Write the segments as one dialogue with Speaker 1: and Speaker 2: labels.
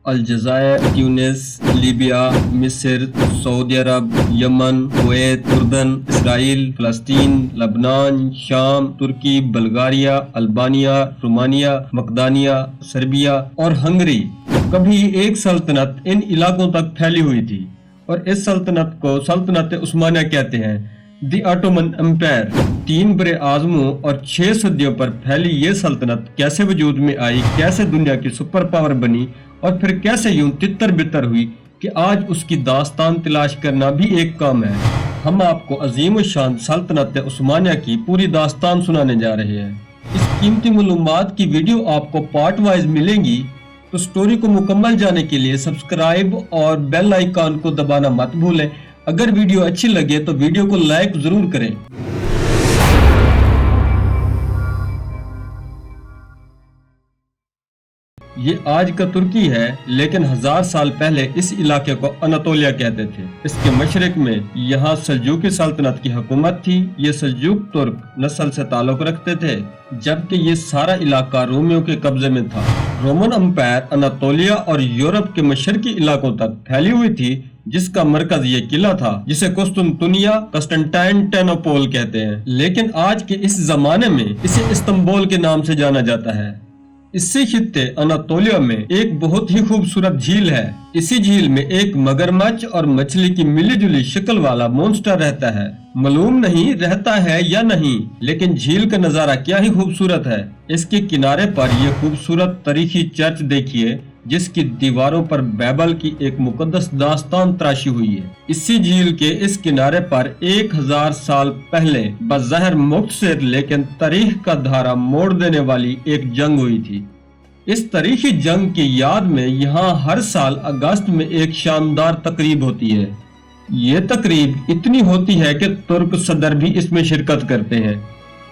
Speaker 1: الجزائر، تیونس، لیبیا، مصر، سعودی عرب، یمن، کویت، اردن، اسرائیل، فلسطین، لبنان، شام، ترکی، بلغاریہ، البانیہ، رومانیہ، مقدونیہ، سربیا اور ہنگری۔ کبھی ایک سلطنت ان علاقوں تک پھیلی ہوئی تھی اور اس سلطنت کو سلطنت عثمانیہ کہتے ہیں۔ دی آٹومن امپائر 3 برے اعظموں اور 6 صدیوں پر پھیلی یہ سلطنت کیسے وجود میں آئی، کیسے دنیا کی سپر پاور بنی اور پھر کیسے یوں تتر بتر ہوئی کہ آج اس کی داستان تلاش کرنا بھی ایک کام ہے۔ ہم آپ کو عظیم الشان سلطنت عثمانیہ کی پوری داستان سنانے جا رہے ہیں۔ اس قیمتی معلومات کی ویڈیو آپ کو پارٹ وائز ملیں گی، تو سٹوری کو مکمل جانے کے لیے سبسکرائب اور بیل آئیکن کو دبانا مت بھولیں۔ اگر ویڈیو اچھی لگے تو ویڈیو کو لائک ضرور کریں۔ یہ آج کا ترکی ہے، لیکن 1000 سال پہلے اس علاقے کو اناطولیہ کہتے تھے۔ اس کے مشرق میں یہاں سلجوقی سلطنت کی حکومت تھی۔ یہ سلجوق ترک نسل سے تعلق رکھتے تھے، جبکہ یہ سارا علاقہ رومیوں کے قبضے میں تھا۔ رومن امپائر اناطولیہ اور یورپ کے مشرقی علاقوں تک پھیلی ہوئی تھی، جس کا مرکز یہ قلعہ تھا جسے قسطنطنیہ کہتے ہیں، لیکن آج کے اس زمانے میں اسے استنبول کے نام سے جانا جاتا ہے۔ اسی خطے اناطولیہ میں ایک بہت ہی خوبصورت جھیل ہے۔ اسی جھیل میں ایک مگرمچھ اور مچھلی کی ملی جلی شکل والا مونسٹر رہتا ہے۔ معلوم نہیں رہتا ہے یا نہیں، لیکن جھیل کا نظارہ کیا ہی خوبصورت ہے۔ اس کے کنارے پر یہ خوبصورت تاریخی چرچ دیکھیے، جس کی دیواروں پر بائبل کی ایک مقدس داستان تراشی ہوئی ہے۔ اسی جھیل کے اس کنارے پر 1000 سال پہلے بظاہر مختصر لیکن تاریخ کا دھارا موڑ دینے والی ایک جنگ ہوئی تھی۔ اس تاریخی جنگ کی یاد میں یہاں ہر سال اگست میں ایک شاندار تقریب ہوتی ہے۔ یہ تقریب اتنی ہوتی ہے کہ ترک صدر بھی اس میں شرکت کرتے ہیں۔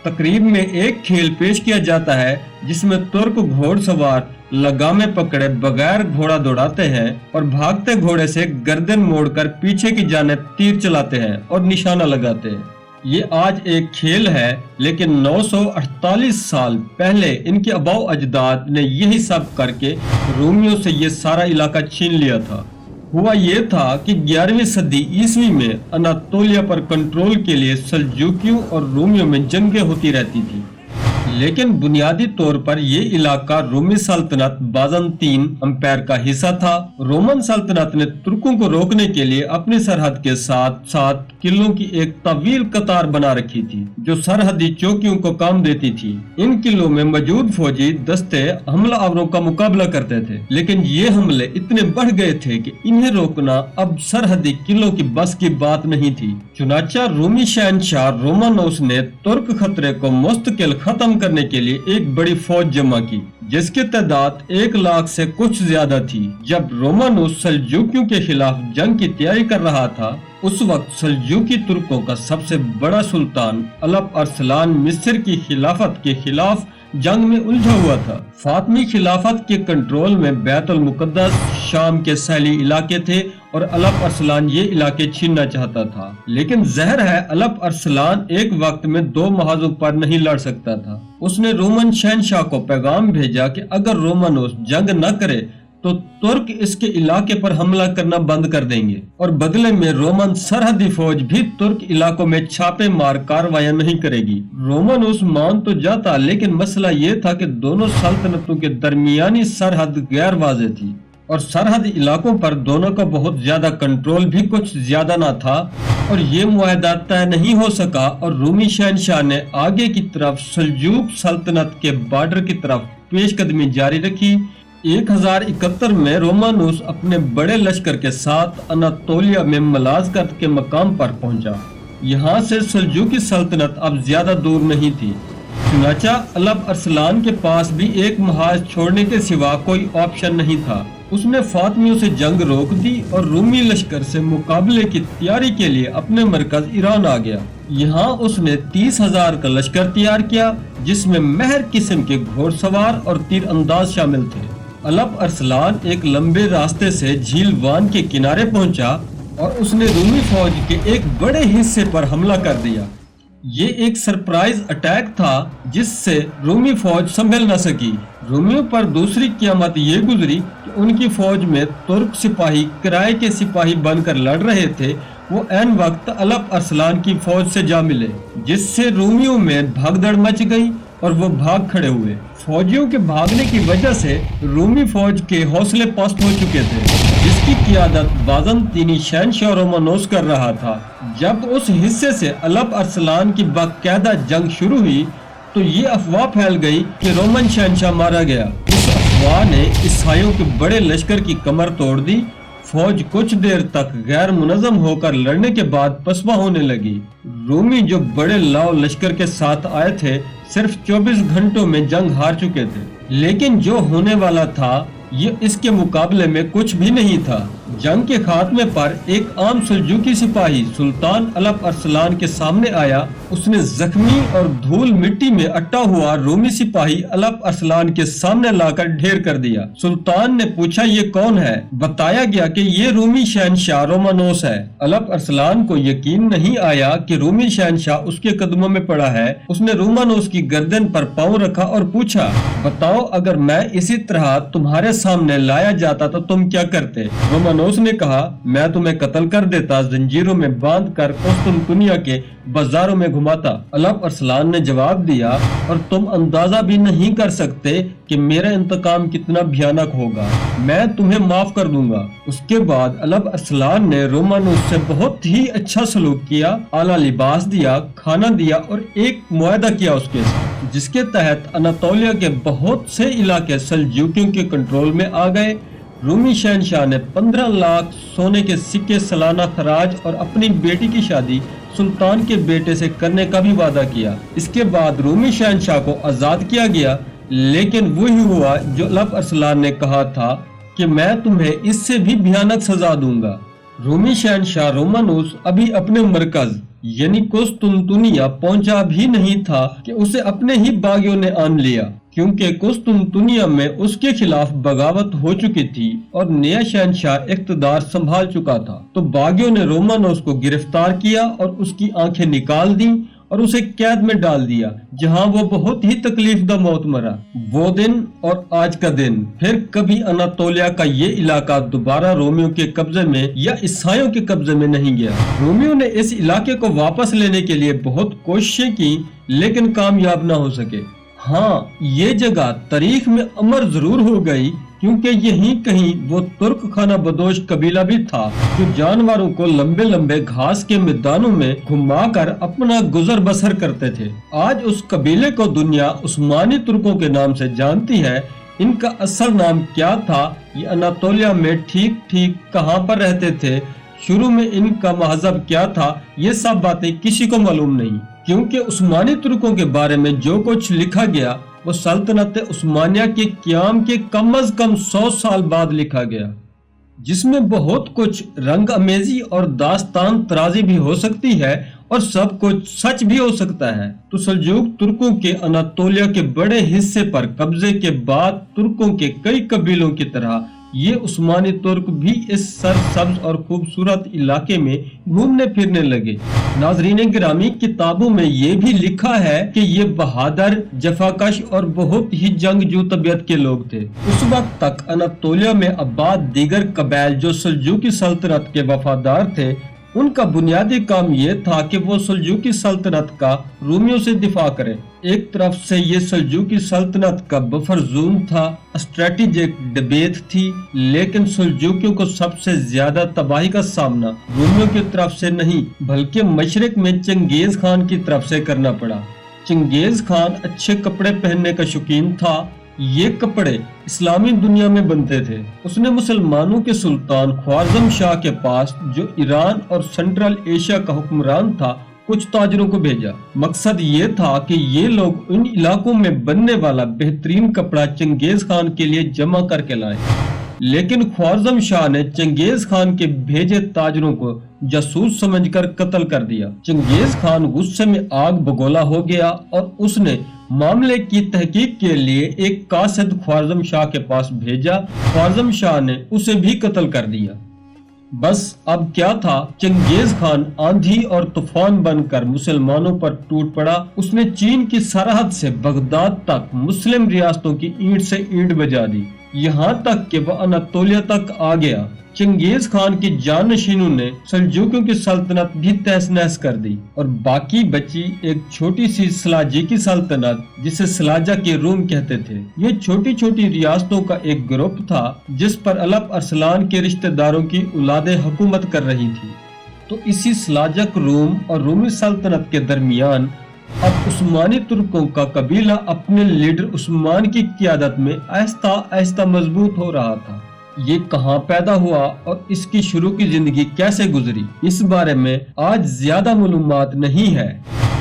Speaker 1: تقریب میں ایک کھیل پیش کیا جاتا ہے جس میں ترک گھوڑ سوار لگامیں پکڑے بغیر گھوڑا دوڑاتے ہیں اور بھاگتے گھوڑے سے گردن موڑ کر پیچھے کی جانب تیر چلاتے ہیں اور نشانہ لگاتے ہیں۔ یہ آج ایک کھیل ہے، لیکن 948 سال پہلے ان کے آباء و اجداد نے یہی سب کر کے رومیوں سے یہ سارا علاقہ چھین لیا تھا۔ ہوا یہ تھا کہ 11ویں صدی عیسوی میں اناطولیہ پر کنٹرول کے لیے سلجوکیوں اور رومیوں میں جنگیں ہوتی رہتی تھی، لیکن بنیادی طور پر یہ علاقہ رومی سلطنت بازنطین امپائر کا حصہ تھا۔ رومن سلطنت نے ترکوں کو روکنے کے لیے اپنی سرحد کے ساتھ ساتھ قلعوں کی ایک طویل قطار بنا رکھی تھی، جو سرحدی چوکیوں کو کام دیتی تھی۔ ان قلعوں میں موجود فوجی دستے حملہ آوروں کا مقابلہ کرتے تھے، لیکن یہ حملے اتنے بڑھ گئے تھے کہ انہیں روکنا اب سرحدی قلعوں کی بس کی بات نہیں تھی۔ چنانچہ رومی شہنشاہ رومانوس نے ترک خطرے کو مستقل ختم کرنے کے لیے ایک بڑی فوج جمع کی، جس کی تعداد 1 لاکھ سے کچھ زیادہ تھی۔ جب رومانوس سلجوکیوں کے خلاف جنگ کی تیاری کر رہا تھا، اس وقت سلجوکی ترکوں کا سب سے بڑا سلطان الپ ارسلان مصر کی خلافت کے خلاف جنگ میں الجھا ہوا تھا۔ فاطمی خلافت کے کنٹرول میں بیت المقدس، شام کے ساحلی علاقے تھے اور الپ ارسلان یہ علاقے چھیننا چاہتا تھا، لیکن ظاہر ہے الپ ارسلان ایک وقت میں 2 محاذوں پر نہیں لڑ سکتا تھا۔ اس نے رومن شہنشاہ کو پیغام بھیجا کہ اگر رومانوس جنگ نہ کرے تو ترک اس کے علاقے پر حملہ کرنا بند کر دیں گے، اور بدلے میں رومن سرحدی فوج بھی ترک علاقوں میں چھاپے مار کارروائیاں نہیں کرے گی۔ رومانوس مان تو جاتا، لیکن مسئلہ یہ تھا کہ دونوں سلطنتوں کے درمیانی سرحد غیر واضح تھی، اور سرحدی علاقوں پر دونوں کا بہت زیادہ کنٹرول بھی کچھ زیادہ نہ تھا، اور یہ معاہدہ طے نہیں ہو سکا، اور رومی شہنشاہ نے آگے کی طرف سلجوق سلطنت کے بارڈر کی طرف پیش قدمی جاری رکھی۔ 1071 میں رومانوس اپنے بڑے لشکر کے ساتھ اناطولیہ میں ملازکرت کے مقام پر پہنچا۔ یہاں سے سلجوقی سلطنت اب زیادہ دور نہیں تھی، چنانچہ الپ ارسلان کے پاس بھی ایک محاذ چھوڑنے کے سوا کوئی آپشن نہیں تھا۔ اس نے فاطمیوں سے جنگ روک دی اور رومی لشکر سے مقابلے کی تیاری کے لیے اپنے مرکز ایران آ گیا۔ یہاں اس نے 30,000 کا لشکر تیار کیا، جس میں مہر قسم کے گھوڑ سوار اور تیر انداز شامل تھے۔ الپ ارسلان ایک لمبے راستے سے جھیل وان کے کنارے پہنچا اور اس نے رومی فوج کے ایک بڑے حصے پر حملہ کر دیا۔ ये एक सरप्राइज अटैक था जिससे रूमी फौज संभल न सकी। रोमियो पर दूसरी क़यामत ये गुजरी कि उनकी फौज में तुर्क सिपाही किराए के सिपाही बनकर लड़ रहे थे। वो ऐन वक्त अलप अरसलान की फौज से जा मिले, जिससे रोमियो में भगदड़ मच गई और वो भाग खड़े हुए। फौजियों के भागने की वजह से रूमी फौज के हौसले पस्त हो चुके थे, जिसकी क़ियादत बाज़ंतीनी शहंशाह रोमानोस कर रहा था। जब उस हिस्से से अलप अरसलान की बाकायदा जंग शुरू हुई तो ये अफवाह फैल गई कि रोमन शहंशाह मारा गया। इस अफवाह ने ईसाइयों के बड़े लश्कर की कमर तोड़ दी। फौज कुछ देर तक गैर मुनज़्ज़म होकर लड़ने के बाद पसपा होने लगी। रोमी जो बड़े लाव लश्कर के साथ आए थे सिर्फ 24 घंटों में जंग हार चुके थे, लेकिन जो होने वाला था ये इसके मुकाबले में कुछ भी नहीं था। जंग के खात्मे पर एक आम सल्जूकी सिपाही सुल्तान अलप अरसलान के सामने आया। उसने जख्मी और धूल मिट्टी में अट्टा हुआ रोमी सिपाही अलप अरसलान के सामने लाकर ढेर कर दिया। सुल्तान ने पूछा ये कौन है? बताया गया कि ये रोमी शहंशाह रोमानोस है। अलप अरसलान को यकीन नहीं आया कि रोमी शहंशाह उसके कदमों में पड़ा है। उसने रोमानोस की गर्दन पर पांव रखा और पूछा, बताओ अगर मैं इसी तरह तुम्हारे सामने लाया जाता तो तुम क्या करते? रोमानोस ने कहा, मैं तुम्हें कत्ल कर देता, जंजीरों में बांध कर कुस्तुनतुनिया के बाजारों में घुमाता। अलप अरसलान ने जवाब दिया, और तुम अंदाजा भी नहीं कर सकते कि मेरा इंतकाम कितना भयानक होगा। मैं तुम्हें माफ कर दूंगा। उसके बाद अलप अरसलान ने रोमानोस से बहुत ही अच्छा सलूक किया, आला लिबास दिया, खाना दिया और एक मुआहदा किया उसके साथ, जिसके तहत अनातोलिया के बहुत से इलाके सल्जूकियों के कंट्रोल में आ गए। रूमी शहंशाह ने 15 लाख सोने के सिक्के सालाना खराज और अपनी बेटी की शादी सुल्तान के बेटे से करने का भी वादा किया। इसके बाद रूमी शहंशाह को आजाद किया गया, लेकिन वही हुआ जो अलप अरसलान ने कहा था कि मैं तुम्हें इससे भी भयानक सजा दूंगा। रूमी शहंशाह रोमानोस अभी अपने मरकज यानी कुस्तुनतुनिया पहुंचा भी नहीं था कि उसे अपने ही बागियों ने आन लिया, क्योंकि कुस्तुनतुनिया में उसके खिलाफ बगावत हो चुकी थी और नया शहंशाह इख्तिदार संभाल चुका था। तो बागियों ने रोमानोस को गिरफ्तार किया और उसकी आंखें निकाल दी और उसे कैद में डाल दिया, जहां वो बहुत ही तकलीफदा मौत मरा। वो दिन और आज का दिन फिर कभी अनातोलिया का ये इलाका दोबारा रोमियो के कब्जे में या ईसाइयों के कब्जे में नहीं गया। रोमियो ने इस इलाके को वापस लेने के लिए बहुत कोशिशें की, लेकिन कामयाब न हो सके। हाँ, ये जगह तारीख में अमर जरूर हो गई, क्योंकि यहीं कहीं वो तुर्क खाना बदोश कबीला भी था जो जानवरों को लंबे लंबे घास के मैदानों में घुमाकर अपना गुजर बसर करते थे। आज उस कबीले को दुनिया उस्मानी तुर्कों के नाम से जानती है। इनका असल नाम क्या था, ये अनातोलिया में ठीक ठीक कहाँ पर रहते थे, शुरू में इनका महजब क्या था, ये सब बातें किसी को मालूम नहीं, क्योंकि उस्मानी तुर्कों के बारे में जो कुछ लिखा गया वो सल्तनत उस्मानिया के क़याम के कम अज कम 100 साल बाद लिखा गया, जिसमें बहुत कुछ रंग अमेजी और दास्तान तराजी भी हो सकती है और सब कुछ सच भी हो सकता है। तो सल्जूक तुर्कों के अनातोलिया के बड़े हिस्से पर कब्जे के बाद तुर्कों के कई कबीलों की तरह ये उस्मानी तुर्क भी इस सरसब्ज और खूबसूरत इलाके में घूमने फिरने लगे। नाजरीन गिरामी, किताबों में ये भी लिखा है कि ये बहादुर, जफाकश और बहुत ही जंगजू तबीयत के लोग थे। उस वक्त तक अनातोलिया में आबाद दीगर कबाइल जो सल्जूकी सल्तनत के वफादार थे, उनका बुनियादी काम ये था कि वो सल्जूकी सल्तनत का रोमियो से दिफा करें। एक तरफ से ये सल्जूकी सल्तनत का बफर जोन था, स्ट्रेटेजिक डिबेट थी, लेकिन सल्जूकियों को सबसे ज्यादा तबाही का सामना रोमियो की तरफ से नहीं बल्कि मशरिक में चंगेज खान की तरफ से करना पड़ा। चंगेज खान अच्छे कपड़े पहनने का शौकीन था। ये कपड़े इस्लामी दुनिया में बनते थे। उसने मुसलमानों के सुल्तान ख्वारज़म शाह के पास, जो ईरान और सेंट्रल एशिया का हुक्मरान था, कुछ ताजरों को भेजा। मकसद ये था कि ये लोग इन इलाकों में बनने वाला बेहतरीन कपड़ा चंगेज खान के लिए जमा करके लाए, लेकिन ख्वारज़म शाह ने चंगेज खान के भेजे ताजरों को जासूस समझकर कत्ल कर दिया। चंगेज खान गुस्से में आग बगोला हो गया और उसने मामले की तहकीक के लिए एक कासिद ख्वारज़म शाह के पास भेजा। ख्वारज़म शाह ने उसे भी कत्ल कर दिया। बस अब क्या था, चंगेज खान आंधी और तूफान बनकर मुसलमानों पर टूट पड़ा। उसने चीन की सरहद से बगदाद तक मुस्लिम रियासतों की ईंट से ईंट बजा दी, यहाँ तक कि वह अनातोलिया तक आ गया। चंगेज खान की जानशीनों ने सल्जूकियों की सल्तनत भी तहस नहस कर दी और बाकी बची एक छोटी सी सलाजिकी सल्तनत, जिसे सलाजा के रूम कहते थे। ये छोटी छोटी रियासतों का एक ग्रुप था जिस पर अलप अरसलान के रिश्तेदारों की औलादें हुकूमत कर रही थी। तो इसी सलाजक रूम और रूमी सल्तनत के दरमियान अब उस्मानी तुर्कों का कबीला अपने लीडर उस्मान की क़ियादत में आहिस्ता आहिस्ता मजबूत हो रहा था। ये कहाँ पैदा हुआ और इसकी शुरू की जिंदगी कैसे गुजरी, इस बारे में आज ज्यादा मालूमात नहीं है।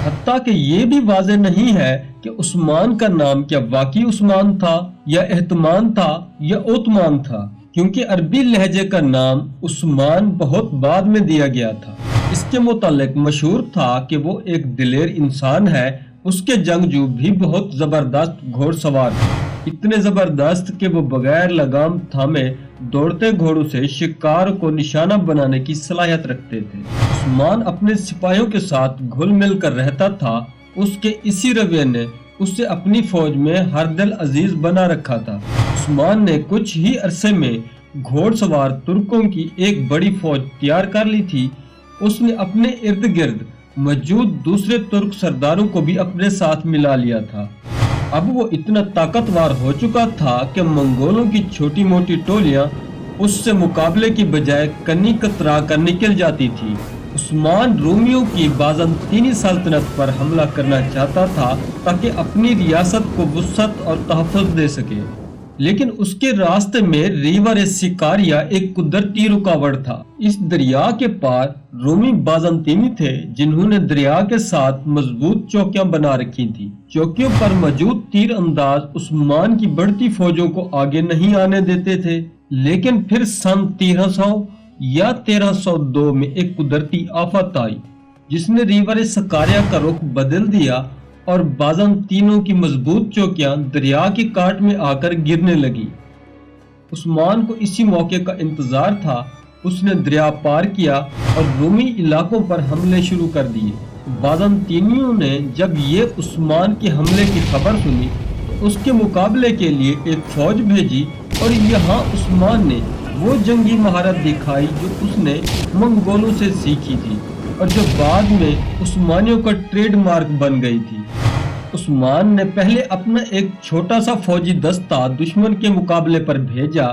Speaker 1: हत्ता कि ये भी वाज़ेह नहीं है कि उस्मान का नाम क्या वाकई उस्मान था या एहतमान था या ओतमान था, क्योंकि अरबी लहजे का नाम उस्मान बहुत बाद में दिया गया था। इसके मुतालिक मशहूर था कि वो एक दिलेर इंसान है। उसके जंगजू भी बहुत जबरदस्त घोड़सवार थे, इतने जबरदस्त कि वो बगैर लगाम थामे दौड़ते घोड़ों से शिकार को निशाना बनाने की सलाहियत रखते थे। उस्मान अपने सिपाहियों के साथ घुल मिल कर रहता था। उसके इसी रवैये ने उसे अपनी फौज में हर दिल अजीज बना रखा था। उस्मान ने कुछ ही अरसे में घोड़सवार तुर्कों की एक बड़ी फौज तैयार कर ली थी। उसने अपने इर्द गिर्द मौजूद दूसरे तुर्क सरदारों को भी अपने साथ मिला लिया था। अब वो इतना ताकतवर हो चुका था कि मंगोलों की छोटी मोटी टोलियां उससे मुकाबले की बजाय कन्नी कतरा कर निकल जाती थी। उस्मान रोमियों की बाज़ंतीनी सल्तनत पर हमला करना चाहता था ताकि अपनी रियासत को वुसअत और तहफ़्फ़ुज़ दे सके, लेकिन उसके रास्ते में रिवर सिकारिया एक कुदरती रुकावट था। इस दरिया के पार रोमी बाज़ंतीनी थे जिन्होंने दरिया के साथ मजबूत चौकियां बना रखी थी। चौकियों पर मौजूद तीर अंदाज उस्मान की बढ़ती फौजों को आगे नहीं आने देते थे। लेकिन फिर सन 1300 या 1302 में एक कुदरती आफत आई जिसने रिवर सिकारिया का रुख बदल दिया और बाज़ंतीनों की मजबूत चौकियां दरिया की काट में आकर गिरने लगी। उस्मान को इसी मौके का इंतजार था। उसने दरिया पार किया और रोमी इलाकों पर हमले शुरू कर दिए। बाज़ंतीनियों ने जब ये उस्मान के हमले की खबर सुनी तो उसके मुकाबले के लिए एक फौज भेजी और यहाँ उस्मान ने वो जंगी महारत दिखाई जो उसने मंगोलों से सीखी थी और जो बाद में उस्मानियों का ट्रेडमार्क बन गई थी। उस्मान ने पहले अपना एक छोटा सा फौजी दस्ता दुश्मन के मुकाबले पर भेजा।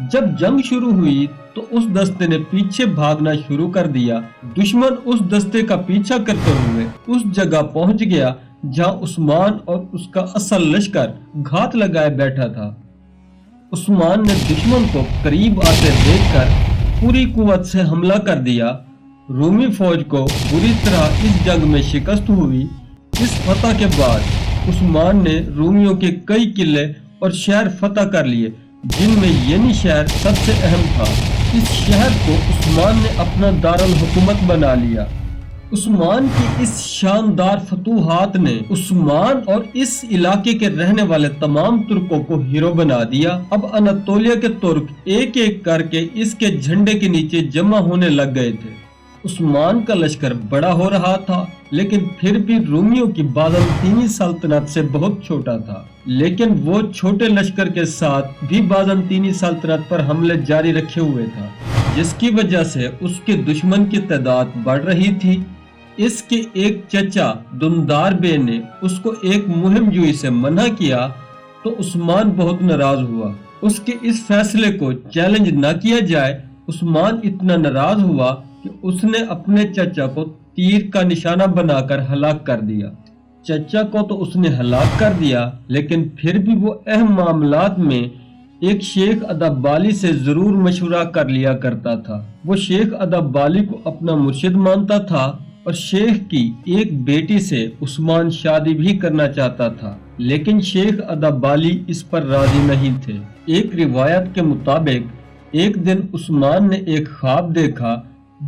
Speaker 1: जब जंग शुरू हुई तो उस दस्ते ने पीछे भागना शुरू कर दिया। दुश्मन उस दस्ते का पीछा करते हुए उस जगह पहुंच गया जहां उस्मान और उसका असल लश्कर घात लगाए बैठा था। उस्मान ने दुश्मन को करीब आते देखकर पूरी कुव्वत से हमला कर दिया। रोमी फौज को बुरी तरह इस जंग में शिकस्त हुई। इस फतह के बाद उस्मान ने रोमियों के कई किले और शहर फतह कर लिए, जिनमें येनी शहर सबसे अहम था। इस शहर को उस्मान ने अपना दारुल हुकूमत बना लिया। उस्मान की इस शानदार फतूहात ने उस्मान और इस इलाके के रहने वाले तमाम तुर्कों को हीरो बना दिया। अब अनातोलिया के तुर्क एक एक करके इसके झंडे के नीचे जमा होने लग गए थे। उस्मान का लश्कर बड़ा हो रहा था, लेकिन फिर भी रोमियों की बाज़ंतीनी सल्तनत से बहुत छोटा था। लेकिन वो छोटे लश्कर के साथ भी बाज़ंतीनी सल्तनत पर हमले जारी रखे हुए था, जिसकी वजह से उसके दुश्मन की तादाद बढ़ रही थी। इसके एक चचा दुमदार बे ने उसको एक मुहिम जुई से मना किया तो उस्मान बहुत नाराज हुआ। उसके इस फैसले को चैलेंज न किया जाए, उस्मान इतना नाराज हुआ कि उसने अपने चचा को तीर का निशाना बनाकर हलाक कर दिया। चचा को तो उसने हलाक कर दिया, लेकिन फिर भी वो अहम मामलात में एक शेख अदब्बाली से जरूर मशवरा कर लिया करता था। वो शेख अदब्बाली को अपना मुर्शिद मानता था और शेख की एक बेटी से उस्मान शादी भी करना चाहता था, लेकिन शेख अदब्बाली इस पर राजी नहीं थे। एक रिवायत के मुताबिक एक दिन उस्मान ने एक ख्वाब देखा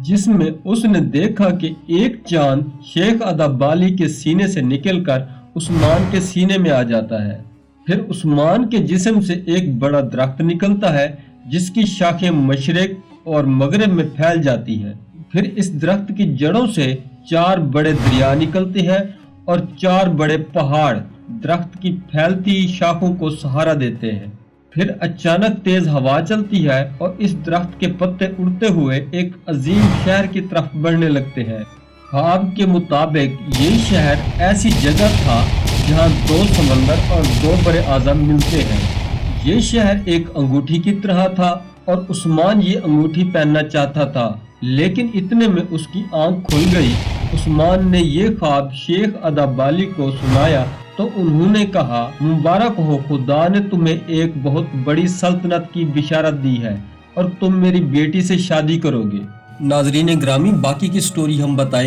Speaker 1: जिसमें उसने देखा कि एक चांद शेख अदब्बाली के सीने से निकलकर उस्मान के सीने में आ जाता है। फिर उस्मान के जिस्म से एक बड़ा दरख्त निकलता है जिसकी शाखें मशरिक और मगरब में फैल जाती है। फिर इस दरख्त की जड़ों से 4 बड़े दरिया निकलते हैं और 4 बड़े पहाड़ दरख्त की फैलती शाखों को सहारा देते हैं। फिर अचानक तेज हवा चलती है और इस दरख्त के पत्ते उड़ते हुए एक अजीम शहर की तरफ बढ़ने लगते हैं। ख्वाब के मुताबिक ये शहर ऐसी जगह था जहाँ 2 समंदर और 2 बड़े आज़म मिलते हैं। ये शहर एक अंगूठी की तरह था और उस्मान ये अंगूठी पहनना चाहता था, लेकिन इतने में उसकी आंख खुल गई। उस्मान ने ये ख्वाब शेख अदाबाली को सुनाया तो उन्होंने कहा, मुबारक हो, खुदा ने तुम्हें एक बहुत बड़ी सल्तनत की बिशारत दी है और तुम मेरी बेटी से शादी करोगे। नाजरीन ग्रामी, बाकी की स्टोरी हम बताएंगे।